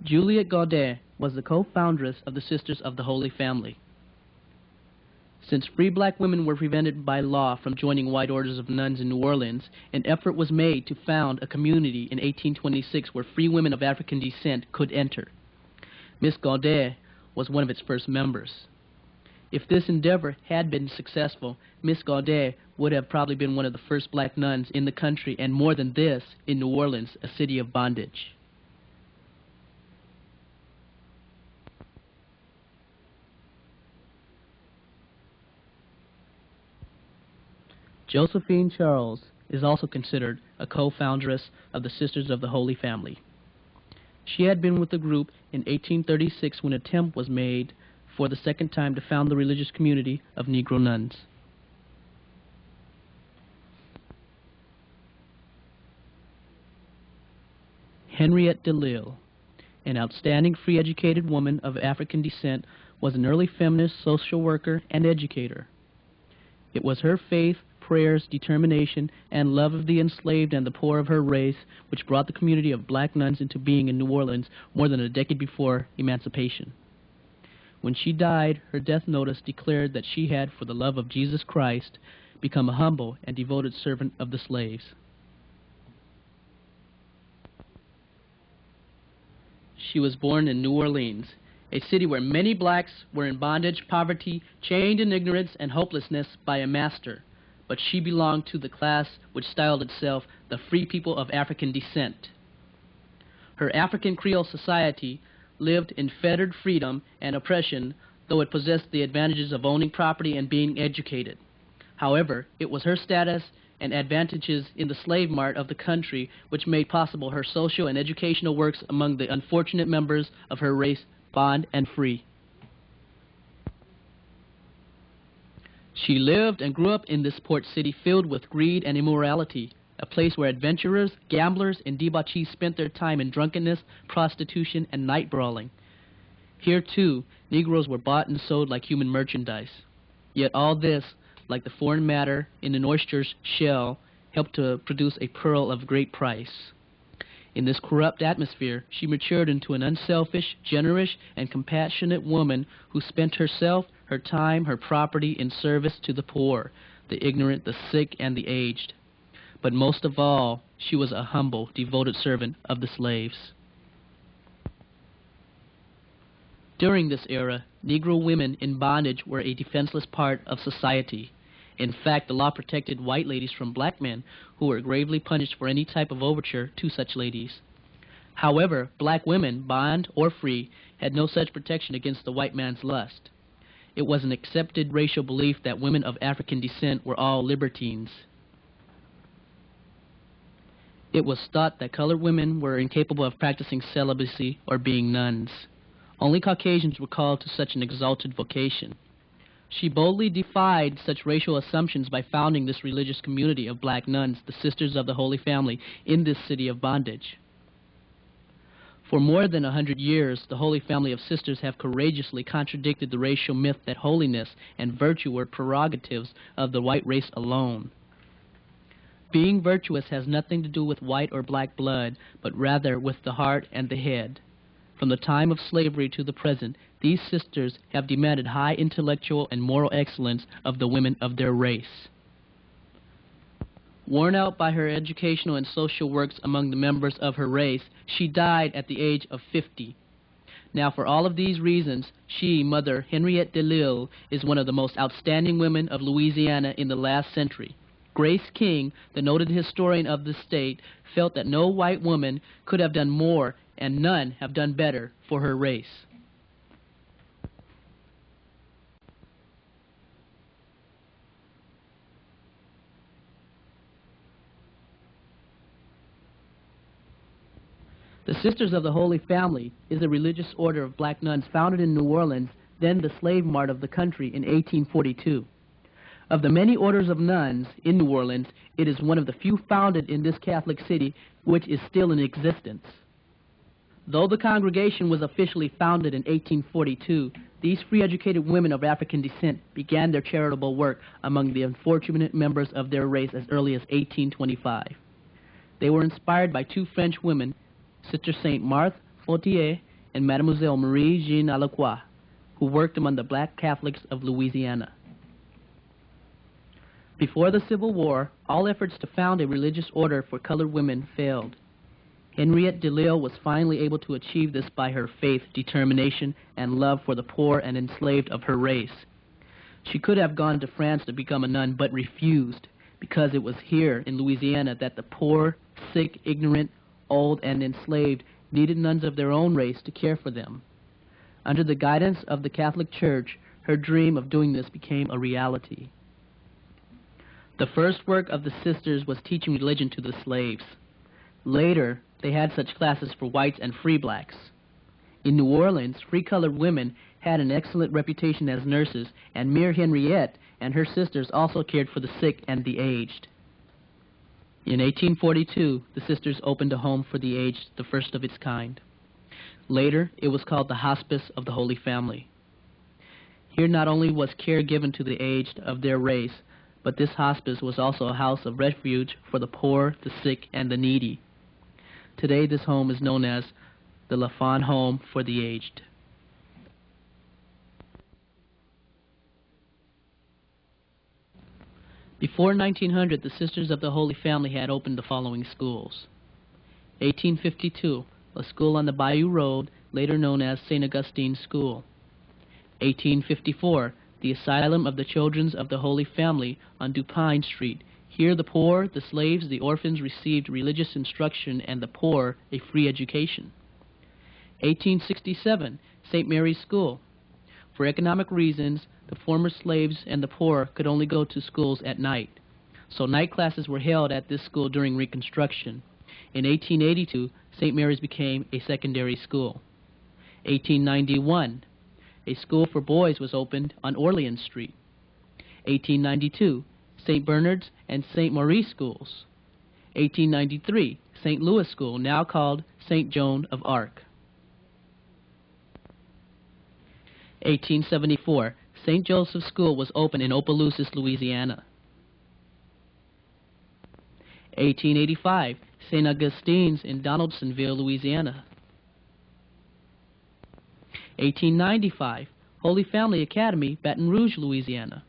Juliette Gaudet was the co-foundress of the Sisters of the Holy Family. Since free black women were prevented by law from joining white orders of nuns in New Orleans, an effort was made to found a community in 1826 where free women of African descent could enter. Miss Gaudet was one of its first members. If this endeavor had been successful, Miss Gaudet would have probably been one of the first black nuns in the country, and more than this, in New Orleans, a city of bondage. Josephine Charles is also considered a co-foundress of the Sisters of the Holy Family. She had been with the group in 1836 when an attempt was made for the second time to found the religious community of Negro nuns. Henriette DeLille, an outstanding free-educated woman of African descent, was an early feminist social worker and educator. It was her faith, prayers, determination, and love of the enslaved and the poor of her race which brought the community of black nuns into being in New Orleans more than a decade before emancipation. When she died, her death notice declared that she had, for the love of Jesus Christ, become a humble and devoted servant of the slaves. She was born in New Orleans, a city where many blacks were in bondage, poverty, chained in ignorance and hopelessness by a master, but she belonged to the class which styled itself the free people of African descent. Her African Creole society lived in fettered freedom and oppression, though it possessed the advantages of owning property and being educated. However, it was her status and advantages in the slave mart of the country which made possible her social and educational works among the unfortunate members of her race, bond and free. She lived and grew up in this port city filled with greed and immorality, a place where adventurers, gamblers, and debauchees spent their time in drunkenness, prostitution, and night brawling. Here, too, Negroes were bought and sold like human merchandise. Yet all this, like the foreign matter in an oyster's shell, helped to produce a pearl of great price. In this corrupt atmosphere, she matured into an unselfish, generous, and compassionate woman who spent herself, her time, her property in service to the poor, the ignorant, the sick, and the aged. But most of all, she was a humble, devoted servant of the slaves. During this era, Negro women in bondage were a defenseless part of society. In fact, the law protected white ladies from black men who were gravely punished for any type of overture to such ladies. However, black women, bond or free, had no such protection against the white man's lust. It was an accepted racial belief that women of African descent were all libertines. It was thought that colored women were incapable of practicing celibacy or being nuns. Only Caucasians were called to such an exalted vocation. She boldly defied such racial assumptions by founding this religious community of black nuns, the Sisters of the Holy Family, in this city of bondage. For more than 100 years, the Holy Family of Sisters have courageously contradicted the racial myth that holiness and virtue were prerogatives of the white race alone. Being virtuous has nothing to do with white or black blood, but rather with the heart and the head. From the time of slavery to the present, these sisters have demanded high intellectual and moral excellence of the women of their race. Worn out by her educational and social works among the members of her race, she died at the age of 50. Now, for all of these reasons, she, Mother Henriette DeLille, is one of the most outstanding women of Louisiana in the last century. Grace King, the noted historian of the state, felt that no white woman could have done more and none have done better for her race. The Sisters of the Holy Family is a religious order of black nuns founded in New Orleans, then the slave mart of the country, in 1842. Of the many orders of nuns in New Orleans, it is one of the few founded in this Catholic city which is still in existence. Though the congregation was officially founded in 1842, these free-educated women of African descent began their charitable work among the unfortunate members of their race as early as 1825. They were inspired by two French women, Sister Saint Marthe Fautier and Mademoiselle Marie-Jeanne Alacroix, who worked among the black Catholics of Louisiana. Before the Civil War, all efforts to found a religious order for colored women failed. Henriette DeLille was finally able to achieve this by her faith, determination, and love for the poor and enslaved of her race. She could have gone to France to become a nun, but refused, because it was here in Louisiana that the poor, sick, ignorant, old, and enslaved needed nuns of their own race to care for them. Under the guidance of the Catholic Church, her dream of doing this became a reality. The first work of the sisters was teaching religion to the slaves. Later, they had such classes for whites and free blacks. In New Orleans, free colored women had an excellent reputation as nurses, and Mère Henriette and her sisters also cared for the sick and the aged. In 1842, the sisters opened a home for the aged, the first of its kind. Later, it was called the Hospice of the Holy Family. Here not only was care given to the aged of their race, but this hospice was also a house of refuge for the poor, the sick, and the needy. Today, this home is known as the Lafon Home for the Aged. Before 1900, the Sisters of the Holy Family had opened the following schools. 1852, a school on the Bayou Road, later known as St. Augustine's School. 1854, the Asylum of the Children of the Holy Family on Dupine Street. Here the poor, the slaves, the orphans received religious instruction and the poor a free education. 1867, St. Mary's School. For economic reasons, the former slaves and the poor could only go to schools at night. So night classes were held at this school during Reconstruction. In 1882, St. Mary's became a secondary school. 1891, a school for boys was opened on Orleans Street. 1892, St. Bernard's and St. Maurice schools. 1893, St. Louis School, now called St. Joan of Arc. 1874, St. Joseph's School was opened in Opelousas, Louisiana. 1885, St. Augustine's in Donaldsonville, Louisiana. 1895, Holy Family Academy, Baton Rouge, Louisiana.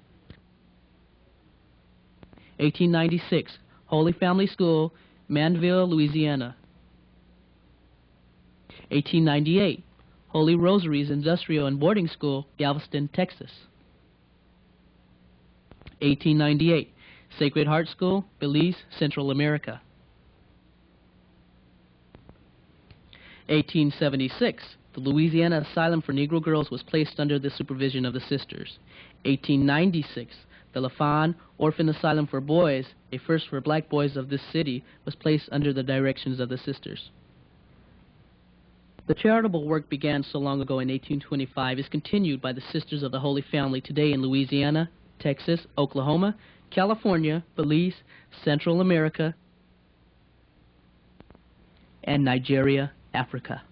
1896, Holy Family School, Manville, Louisiana. 1898, Holy Rosaries Industrial and Boarding School, Galveston, Texas. 1898, Sacred Heart School, Belize, Central America. 1876, the Louisiana Asylum for Negro Girls was placed under the supervision of the sisters. 1896, the Lafon Orphan Asylum for Boys, a first for black boys of this city, was placed under the directions of the sisters. The charitable work began so long ago in 1825 is continued by the Sisters of the Holy Family today in Louisiana, Texas, Oklahoma, California, Belize, Central America, and Nigeria, Africa.